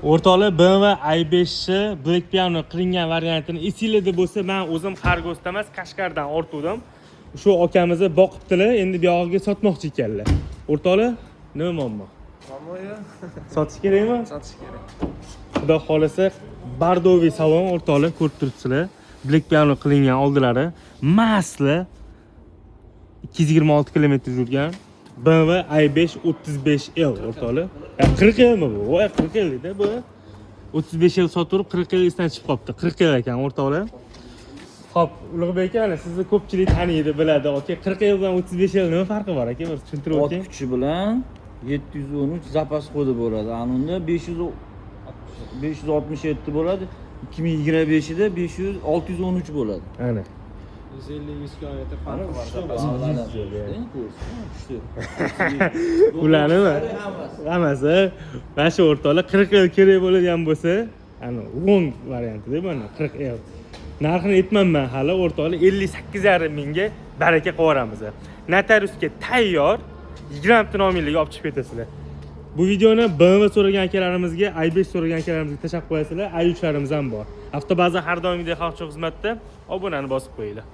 O'rtoqlar BMW i5 Black Piano qilingan variantini esinglarda bo'lsa, men o'zim Xargosdan emas, Qashqardan ortuvdim. Shu akamizni boqibdilar, endi bu yog'iga sotmoqchi ekanlar. O'rtoqlar, nima muammo? Muammoya Sotish kerakmi? sotish kerak. Xudo xolasa, Bardoviy salon o'rtoqlar ko'rib turibsizlar. Black Piano qilingan oldilari masli 226 km yurgan BMW i5 35L o'rtoqlar. 40L mi bu? Voy 40L edi bu. 35L sotib 40L esdan chiqib qopti. 40L ekan o'rtoqlar. Xo'p, Ulug'bek aka, sizni ko'pchilik taniydi, biladi. Aka, 40L bilan 35L nima farqi bor aka? Bir tushuntirib Ot o'ting. kuchi bilan 713 zapas kodi bo'ladi. Anunda 567 bo'ladi. 2025 da 613 bo'ladi. Ana. 150-100 kilometr farqi bor. Ularnimi? Hammasi. Mana shu o'rtoqlar 40L kerak bo'ladigan bo'lsa, ana long varianti-da mana 40L. Narxini aytmayman hali o'rtoqlar 58,5 mingga baraka qilib Notariusga tayyor 20 ta nominlikka olib chiqib ketasizlar. Bu videoni BMW so'ragan akalarimizga, i5 so'ragan akalarimizga tashab qo'yasizlar. i3larimiz ham bor. Avtobaza har doimgidek xalqcha xizmatda obunani bosib qo'yinglar.